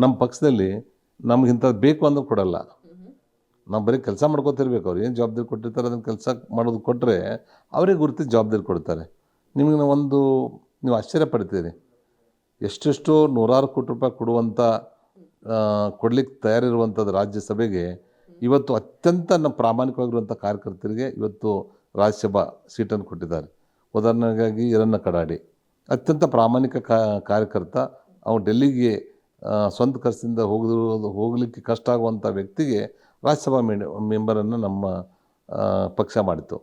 ನಮ್ಮ ಪಕ್ಷದಲ್ಲಿ ನಮ್ಗೆ ಇಂಥದ್ದು ಬೇಕು ಅಂದ್ರೆ ಕೊಡಲ್ಲ. ನಾವು ಬರೀ ಕೆಲಸ ಮಾಡ್ಕೋತಿರ್ಬೇಕು. ಅವ್ರು ಏನು ಜವಾಬ್ದಾರಿ ಕೊಟ್ಟಿರ್ತಾರೆ ಅದನ್ನು ಕೆಲಸ ಮಾಡೋದು ಕೊಟ್ಟರೆ ಅವರೇ ಗುರುತಿಸಿ ಜವಾಬ್ದಾರಿ ಕೊಡ್ತಾರೆ. ನಿಮಗೆ ನೀವು ಆಶ್ಚರ್ಯ ಪಡ್ತೀರಿ. ಎಷ್ಟೆಷ್ಟೋ ನೂರಾರು ಕೋಟಿ ರೂಪಾಯಿ ಕೊಡುವಂಥ ಕೊಡ್ಲಿಕ್ಕೆ ತಯಾರಿರುವಂಥದ್ದು ರಾಜ್ಯಸಭೆಗೆ ಇವತ್ತು ಅತ್ಯಂತ ನಮ್ಮ ಪ್ರಾಮಾಣಿಕವಾಗಿರುವಂಥ ಕಾರ್ಯಕರ್ತರಿಗೆ ಇವತ್ತು ರಾಜ್ಯಸಭಾ ಸೀಟನ್ನು ಕೊಟ್ಟಿದ್ದಾರೆ. ಉದಾಹರಣೆಗಾಗಿ ಈರಣ್ಣ ಕಡಾಡಿ ಅತ್ಯಂತ ಪ್ರಾಮಾಣಿಕ ಕಾರ್ಯಕರ್ತ. ಅವನು ಡೆಲ್ಲಿಗೆ ಸ್ವಂತ ಖರ್ಚಿಂದ ಹೋಗಲಿಕ್ಕೆ ಕಷ್ಟ ಆಗುವಂಥ ವ್ಯಕ್ತಿಗೆ ರಾಜ್ಯಸಭಾ ಮೆಂಬರನ್ನು ನಮ್ಮ ಪಕ್ಷ ಮಾಡಿತು.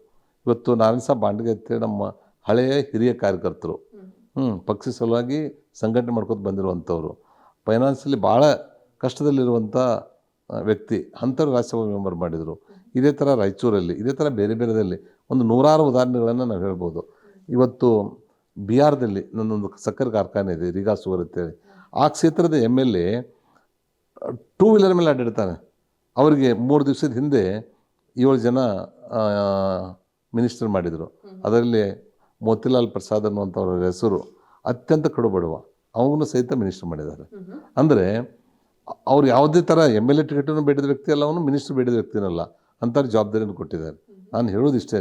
ಇವತ್ತು ನಾರಾಯಣ ಸಾಬ್ ಬಾಂಡ್ಗೆ ಅಂತೇಳಿ ನಮ್ಮ ಹಳೆಯ ಹಿರಿಯ ಕಾರ್ಯಕರ್ತರು, ಪಕ್ಷ ಸಲುವಾಗಿ ಸಂಘಟನೆ ಮಾಡ್ಕೊತ ಬಂದಿರುವಂಥವ್ರು, ಫೈನಾನ್ಸಲ್ಲಿ ಭಾಳ ಕಷ್ಟದಲ್ಲಿರುವಂಥ ವ್ಯಕ್ತಿ, ಅಂಥವ್ರು ರಾಜ್ಯಸಭಾ ಮೆಂಬರ್ ಮಾಡಿದರು. ಇದೇ ಥರ ರಾಯಚೂರಲ್ಲಿ, ಇದೇ ಥರ ಬೇರೆ ಬೇರೆದಲ್ಲಿ ಒಂದು ನೂರಾರು ಉದಾಹರಣೆಗಳನ್ನು ನಾವು ಹೇಳ್ಬೋದು. ಇವತ್ತು ಬಿಹಾರದಲ್ಲಿ ನನ್ನೊಂದು ಸಕ್ಕರೆ ಕಾರ್ಖಾನೆ ಇದೆ, ರೀಗಾ ಸುಗರ್ ಅಂತೇಳಿ. ಆ ಕ್ಷೇತ್ರದ MLA 2 ವೀಲರ್ ಮೇಲೆ ಅಡ್ಡಿಡ್ತಾನೆ. ಅವರಿಗೆ 3 ದಿವಸದ ಹಿಂದೆ 7 ಜನ ಮಿನಿಸ್ಟರ್ ಮಾಡಿದರು. ಅದರಲ್ಲಿ ಮೋತಿಲಾಲ್ ಪ್ರಸಾದ್ ಅನ್ನುವಂಥವ್ರ ಹೆಸರು ಅತ್ಯಂತ ಕಡು ಬಡವ, ಅವನು ಸಹಿತ ಮಿನಿಸ್ಟರ್ ಮಾಡಿದ್ದಾರೆ. ಅಂದರೆ ಅವ್ರು ಯಾವುದೇ ಥರ MLA ಟಿಕೆಟನ್ನು ಬೇಡಿದ ವ್ಯಕ್ತಿ ಅಲ್ಲ, ಅವನು ಮಿನಿಸ್ಟರ್ ಬೇಡಿದ ವ್ಯಕ್ತಿನಲ್ಲ, ಅಂಥವ್ರು ಜವಾಬ್ದಾರಿಯನ್ನು ಕೊಟ್ಟಿದ್ದಾರೆ. ನಾನು ಹೇಳೋದಿಷ್ಟೇ,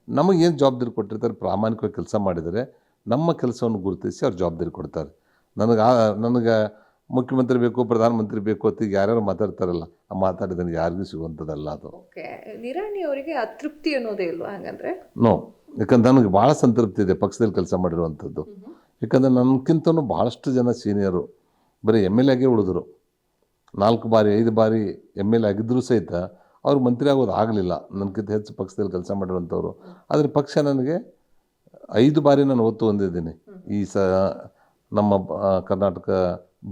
ನಮಗೇನು ಜವಾಬ್ದಾರಿ ಕೊಟ್ಟಿರ್ತಾರೆ ಪ್ರಾಮಾಣಿಕವಾಗಿ ಕೆಲಸ ಮಾಡಿದರೆ ನಮ್ಮ ಕೆಲಸವನ್ನು ಗುರುತಿಸಿ ಅವ್ರು ಜವಾಬ್ದಾರಿ ಕೊಡ್ತಾರೆ. ನನಗೆ ಮುಖ್ಯಮಂತ್ರಿ ಬೇಕು, ಪ್ರಧಾನಮಂತ್ರಿ ಬೇಕು ಅಂತ ಯಾರ್ಯಾರು ಮಾತಾಡ್ತಾರಲ್ಲ, ಆ ಮಾತಾಡಿದ ಯಾರಿಗೂ ಸಿಗುವಂಥದ್ದಲ್ಲ ಅದು. ನಿರಾಣಿ ಅವರಿಗೆ ಅತೃಪ್ತಿ ಅನ್ನೋದೇ ಇಲ್ವಾ ಹಾಗಂದ್ರೆ? ನೋ, ಯಾಕಂದ್ರೆ ನನಗೆ ಭಾಳ ಸಂತೃಪ್ತಿ ಇದೆ ಪಕ್ಷದಲ್ಲಿ ಕೆಲಸ ಮಾಡಿರುವಂಥದ್ದು. ಯಾಕಂದರೆ ನನಗಿಂತನೂ ಭಾಳಷ್ಟು ಜನ ಸೀನಿಯರು ಬರೀ MLA ಆಗೇ ಉಳಿದ್ರು. 4 ಬಾರಿ 5 ಬಾರಿ MLA ಆಗಿದ್ದರೂ ಸಹಿತ ಅವ್ರು ಮಂತ್ರಿ ಆಗೋದು ಆಗಲಿಲ್ಲ. ನನಗಿಂತ ಹೆಚ್ಚು ಪಕ್ಷದಲ್ಲಿ ಕೆಲಸ ಮಾಡಿರುವಂಥವ್ರು. ಆದರೆ ಪಕ್ಷ ನನಗೆ 5 ಬಾರಿ ನಾನು ಒತ್ತು ಹೊಂದಿದ್ದೀನಿ ಈ ನಮ್ಮ ಕರ್ನಾಟಕ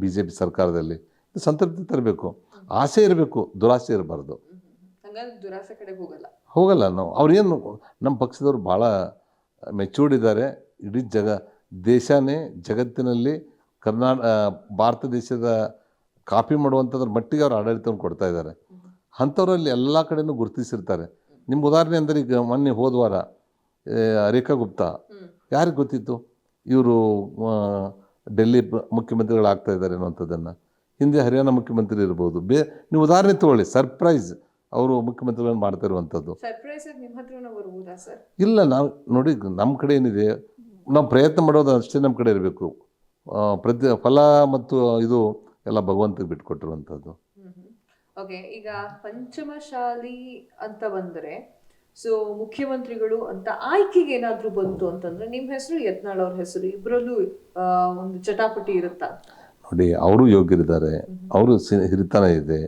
BJP ಸರ್ಕಾರದಲ್ಲಿ. ಸಂತೃಪ್ತಿ ತರಬೇಕು, ಆಸೆ ಇರಬೇಕು, ದುರಾಸೆ ಇರಬಾರ್ದು. ದುರಾಸೆ ಕಡೆ ಹೋಗಲ್ಲ ನಾವು. ಅವ್ರೇನು ನಮ್ಮ ಪಕ್ಷದವ್ರು ಭಾಳ ಮೆಚೂರ್ಡ್ ಇದ್ದಾರೆ. ಇಡೀ ದೇಶನೇ ಜಗತ್ತಿನಲ್ಲಿ ಭಾರತ ದೇಶದ ಕಾಪಿ ಮಾಡುವಂಥದ್ರ ಮಟ್ಟಿಗೆ ಅವ್ರು ಆಡಳಿತವನ್ನು ಕೊಡ್ತಾ ಇದ್ದಾರೆ. ಅಂಥವ್ರಲ್ಲಿ ಎಲ್ಲ ಕಡೆಯೂ ಗುರುತಿಸಿರ್ತಾರೆ. ನಿಮ್ಗೆ ಉದಾಹರಣೆ ಅಂದರೆ ಈಗ ಮೊನ್ನೆ ಹೋದ ವಾರ ರೇಖಾ ಗುಪ್ತಾ, ಯಾರಿಗೆ ಗೊತ್ತಿತ್ತು ಇವರು ಡೆಲ್ಲಿ ಮುಖ್ಯಮಂತ್ರಿಗಳಾಗ್ತಾ ಇದ್ದಾರೆ ಅನ್ನುವಂಥದ್ದನ್ನು? ಹಿಂದೆ ಹರಿಯಾಣ ಮುಖ್ಯಮಂತ್ರಿ ಇರ್ಬೋದು. ನೀವು ಉದಾಹರಣೆ ತಗೊಳ್ಳಿ, ಸರ್ಪ್ರೈಸ್ ಅವರು ಮುಖ್ಯಮಂತ್ರಿಗಳನ್ನು ಮಾಡ್ತಾ ಇರುವಂಥದ್ದು. ಇಲ್ಲ, ನಾವು ನೋಡಿ, ನಮ್ಮ ಕಡೆ ಏನಿದೆ ನಾವು ಪ್ರಯತ್ನ ಮಾಡೋದು ಅಷ್ಟೇ ನಮ್ಮ ಕಡೆ ಇರಬೇಕು. ಫಲ ಮತ್ತು ಇದು ಎಲ್ಲ ಭಗವಂತಗೆ ಬಿಟ್ಕೊಟ್ಟಿರುವಂಥದ್ದು. ಓಕೆ, ಈಗ ಪಂಚಮಶಾಲಿ ಅಂತ ಬಂದರೆ ಮುಖ್ಯಮಂತ್ರಿಗಳು ಅಂತ ಆಯ್ಕೆಗೆ ಏನಾದರೂ ಬಂತು ಅಂತಂದ್ರೆ ನಿಮ್ಮ ಹೆಸರು, ಯತ್ನಾಳ್ ಅವ್ರ ಹೆಸರು, ಇಬ್ಬರಲ್ಲೂ ಒಂದು ಚಟಾಪಟಿ ಇರುತ್ತಾ? ನೋಡಿ, ಅವರು ಯೋಗ್ಯರಿದ್ದಾರೆ, ಅವರು ಹಿರಿತನ ಇದೆ.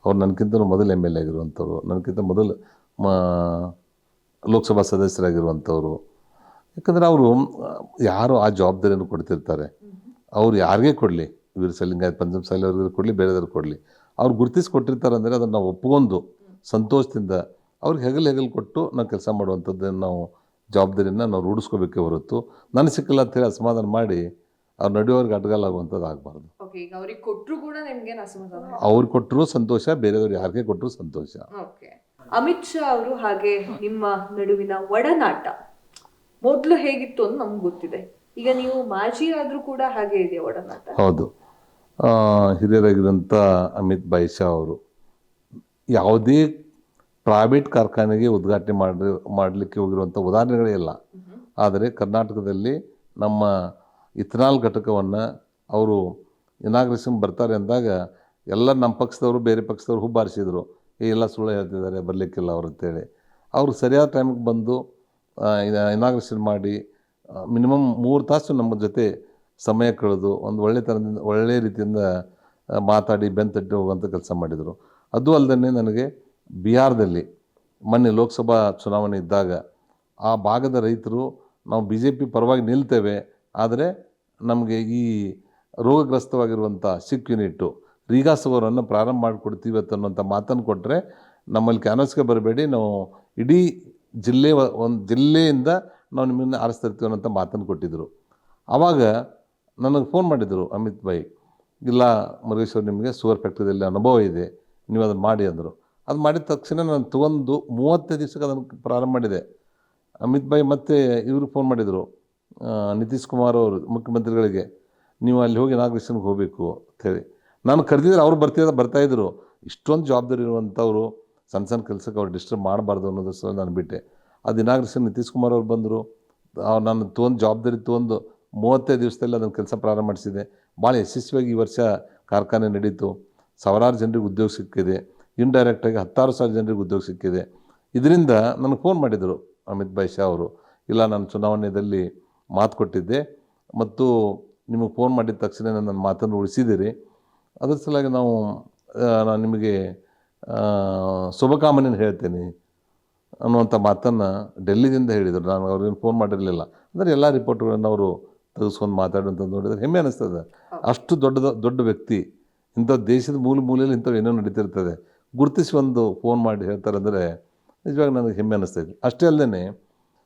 ಅವ್ರು ನನಗಿಂತ ಮೊದಲು MLA ಆಗಿರುವಂಥವ್ರು, ನನಗಿಂತ ಮೊದಲು ಲೋಕಸಭಾ ಸದಸ್ಯರಾಗಿರುವಂಥವ್ರು. ಯಾಕಂದರೆ ಅವರು ಯಾರು ಆ ಜವಾಬ್ದಾರಿಯನ್ನು ಕೊಡ್ತಿರ್ತಾರೆ, ಅವ್ರು ಯಾರಿಗೇ ಕೊಡಲಿ, ವೀರಸಲಿಂಗಾಯತ್ ಪಂಚಮಸಾಲಿ ಅವ್ರಿಗೆ ಕೊಡಲಿ, ಬೇರೆದವ್ರಿಗೆ ಕೊಡಲಿ, ಅವ್ರು ಗುರುತಿಸಿ ಕೊಟ್ಟಿರ್ತಾರೆ ಅಂದರೆ ಅದನ್ನು ನಾವು ಒಪ್ಕೊಂಡು ಸಂತೋಷದಿಂದ ಅವ್ರಿಗೆ ಹೆಗಲು ಕೊಟ್ಟು ನಾವು ಕೆಲಸ ಮಾಡುವಂಥದ್ದನ್ನು ನಾವು ಜವಾಬ್ದಾರಿಯನ್ನು ನಾವು ರೂಢಿಸ್ಕೋಬೇಕೇ ಹೊರತು ನನಗೆ ಸಿಕ್ಕಿಲ್ಲ ಅಂತೇಳಿ ಅಸಮಾಧಾನ ಮಾಡಿ ಅವ್ರು ನಡೆಯೋರಿಗೆ ಅಡ್ಗಲಾಗುವಂಥದ್ದು ಆಗಬಾರ್ದು. ಅವ್ರಿಗೆ ಕೊಟ್ಟರು ಸಂತೋಷ, ಬೇರೆಯವ್ರು ಯಾರಿಗೆ ಕೊಟ್ಟರು ಸಂತೋಷ. ಅಮಿತ್ ಶಾ ಅವರು ಹಾಗೆ ನಿಮ್ಮ ನಡುವಿನ ಒಡನಾಟ ಮೊದಲು ಹೇಗಿತ್ತು ಅಂತ ನಮ್ಗೆ ಗೊತ್ತಿದೆ. ಈಗ ನೀವು ಮಾಜಿ ಆದರೂ ಕೂಡ ಹಾಗೆ ಇದೆಯಾ ಒಡನಾಟ? ಹೌದು. ಹಿರಿಯರಾಗಿರೋಂಥ ಅಮಿತ್ ಭಾಯ್ ಶಾ ಅವರು ಯಾವುದೇ ಪ್ರೈವೇಟ್ ಕಾರ್ಖಾನೆಗೆ ಉದ್ಘಾಟನೆ ಮಾಡಲಿಕ್ಕೆ ಹೋಗಿರುವಂಥ ಉದಾಹರಣೆಗಳೇ ಇಲ್ಲ. ಆದರೆ ಕರ್ನಾಟಕದಲ್ಲಿ ನಮ್ಮ ಇಥನಾಲ್ ಘಟಕವನ್ನು ಅವರು ಇನಾಗ್ರೇಷನ್ ಬರ್ತಾರೆ ಅಂದಾಗ ಎಲ್ಲ ನಮ್ಮ ಪಕ್ಷದವರು ಬೇರೆ ಪಕ್ಷದವರು ಹುಬ್ಬಾರಿಸಿದರು, ಎಲ್ಲ ಸುಳ್ಳು ಹೇಳ್ತಿದ್ದಾರೆ, ಬರಲಿಕ್ಕಿಲ್ಲ ಅವ್ರು ಅಂತೇಳಿ. ಅವರು ಸರಿಯಾದ ಟೈಮಿಗೆ ಬಂದು ಇನಾಗ್ರೇಷನ್ ಮಾಡಿ ಮಿನಿಮಮ್ 3 ತಾಸು ನಮ್ಮ ಜೊತೆ ಸಮಯ ಕಳೆದು ಒಂದು ಒಳ್ಳೆಯ ರೀತಿಯಿಂದ ಮಾತಾಡಿ ಬೆಂತಟ್ಟಿ ಹೋಗುವಂಥ ಕೆಲಸ ಮಾಡಿದರು. ಅದು ಅಲ್ಲದೆ ನನಗೆ ಬಿಹಾರದಲ್ಲಿ ಮೊನ್ನೆ ಲೋಕಸಭಾ ಚುನಾವಣೆ ಇದ್ದಾಗ ಆ ಭಾಗದ ರೈತರು ನಾವು BJP ಪರವಾಗಿ ನಿಲ್ತೇವೆ, ಆದರೆ ನಮಗೆ ಈ ರೋಗಗ್ರಸ್ತವಾಗಿರುವಂಥ ಸಿಕ್ ಯೂನಿಟ್ಟು ರೀಗಾ ಸುಗರನ್ನು ಪ್ರಾರಂಭ ಮಾಡಿಕೊಡ್ತೀವಿ ಅನ್ನೋಂಥ ಮಾತನ್ನು ಕೊಟ್ಟರೆ, ನಮ್ಮಲ್ಲಿ ಕ್ಯಾನ್ವಸ್ಗೆ ಬರಬೇಡಿ, ನಾವು ಇಡೀ ಒಂದು ಜಿಲ್ಲೆಯಿಂದ ನಾವು ನಿಮ್ಮನ್ನು ಆರಿಸ್ತಿರ್ತೀವಿ ಅನ್ನೋಂಥ ಮಾತನ್ನು ಕೊಟ್ಟಿದ್ದರು. ಆವಾಗ ನನಗೆ ಫೋನ್ ಮಾಡಿದರು ಅಮಿತ್ ಭಾಯ್, ಇಲ್ಲ ಮುರುಗೇಶ್ವರ್, ನಿಮಗೆ ಶುಗರ್ ಫ್ಯಾಕ್ಟ್ರಿಯಲ್ಲಿ ಅನುಭವ ಇದೆ, ನೀವು ಅದನ್ನು ಮಾಡಿ ಅಂದರು. ಅದು ಮಾಡಿದ ತಕ್ಷಣ ನಾನು ತೊಗೊಂಡು 35 ದಿವಸಕ್ಕೆ ಅದನ್ನು ಪ್ರಾರಂಭ ಮಾಡಿದೆ. ಅಮಿತ್ ಭಾಯ್ ಮತ್ತು ಇವರು ಫೋನ್ ಮಾಡಿದರು, ನಿತೀಶ್ ಕುಮಾರ್ ಅವರು ಮುಖ್ಯಮಂತ್ರಿಗಳಿಗೆ, ನೀವು ಅಲ್ಲಿ ಹೋಗಿ ಇನಾಗ್ರೇಷನ್ಗೆ ಹೋಗಬೇಕು ಅಂಥೇಳಿ. ನಾನು ಕರೆದಿದ್ರೆ ಅವ್ರು ಬರ್ತಾಯಿದ್ರು. ಇಷ್ಟೊಂದು ಜವಾಬ್ದಾರಿ ಇರುವಂಥವ್ರು ಸಣ್ಣ ಸಣ್ಣ ಕೆಲಸಕ್ಕೆ ಅವ್ರು ಡಿಸ್ಟರ್ಬ್ ಮಾಡಬಾರ್ದು ಅನ್ನೋದು ಸಹ ನಾನು ಬಿಟ್ಟೆ. ಅದು ಇನಾಗ್ರೇಷನ್ ನಿತೀಶ್ ಕುಮಾರ್ ಅವ್ರು ಬಂದರು. ನಾನು ತೊಗೊಂಡು ಜವಾಬ್ದಾರಿ ತೊಗೊಂಡು 35 ದಿವಸದಲ್ಲಿ ಅದನ್ನು ಕೆಲಸ ಪ್ರಾರಂಭ ಮಾಡಿಸಿದೆ. ಭಾಳ ಯಶಸ್ವಿಯಾಗಿ ಈ ವರ್ಷ ಕಾರ್ಖಾನೆ ನಡೀತು. ಸಾವಿರಾರು ಜನರಿಗೆ ಉದ್ಯೋಗ ಸಿಕ್ಕಿದೆ. ಇಂಡೈರೆಕ್ಟಾಗಿ 16,000 ಜನರಿಗೆ ಉದ್ಯೋಗ ಸಿಕ್ಕಿದೆ. ಇದರಿಂದ ನನಗೆ ಫೋನ್ ಮಾಡಿದರು ಅಮಿತ್ ಭಾಯ್ ಶಾ ಅವರು. ಇಲ್ಲ, ನಾನು ಚುನಾವಣೆಯಲ್ಲಿ ಮಾತು ಕೊಟ್ಟಿದ್ದೆ ಮತ್ತು ನಿಮಗೆ ಫೋನ್ ಮಾಡಿದ ತಕ್ಷಣ ನನ್ನ ಮಾತನ್ನು ಉಳಿಸಿದ್ದೀರಿ. ಅದ್ರ ಸಲುವಾಗಿ ನಾನು ನಿಮಗೆ ಶುಭಕಾಮನೆಯನ್ನು ಹೇಳ್ತೇನೆ ಅನ್ನುವಂಥ ಮಾತನ್ನು ಡೆಲ್ಲಿದಿಂದ ಹೇಳಿದರು. ನಾನು ಅವ್ರಿಗೇನು ಫೋನ್ ಮಾಡಿರಲಿಲ್ಲ. ಅಂದರೆ ಎಲ್ಲ ರಿಪೋರ್ಟ್ಗಳನ್ನು ಅವರು ತೆಗೆಸ್ಕೊಂಡು ಮಾತಾಡುವಂಥದ್ದು ನೋಡಿದರೆ ಹೆಮ್ಮೆ ಅನ್ನಿಸ್ತದೆ. ಅಷ್ಟು ದೊಡ್ಡ ವ್ಯಕ್ತಿ, ಇಂಥ ದೇಶದ ಮೂಲೆಯಲ್ಲಿ ಇಂಥವು ಏನೋ ನಡೀತಿರ್ತದೆ, ಗುರುತಿಸಿ ಒಂದು ಫೋನ್ ಮಾಡಿ ಹೇಳ್ತಾರೆ ಅಂದರೆ ನಿಜವಾಗಿ ನನಗೆ ಹೆಮ್ಮೆ ಅನ್ನಿಸ್ತೈತಿ. ಅಷ್ಟೇ ಅಲ್ಲದೆ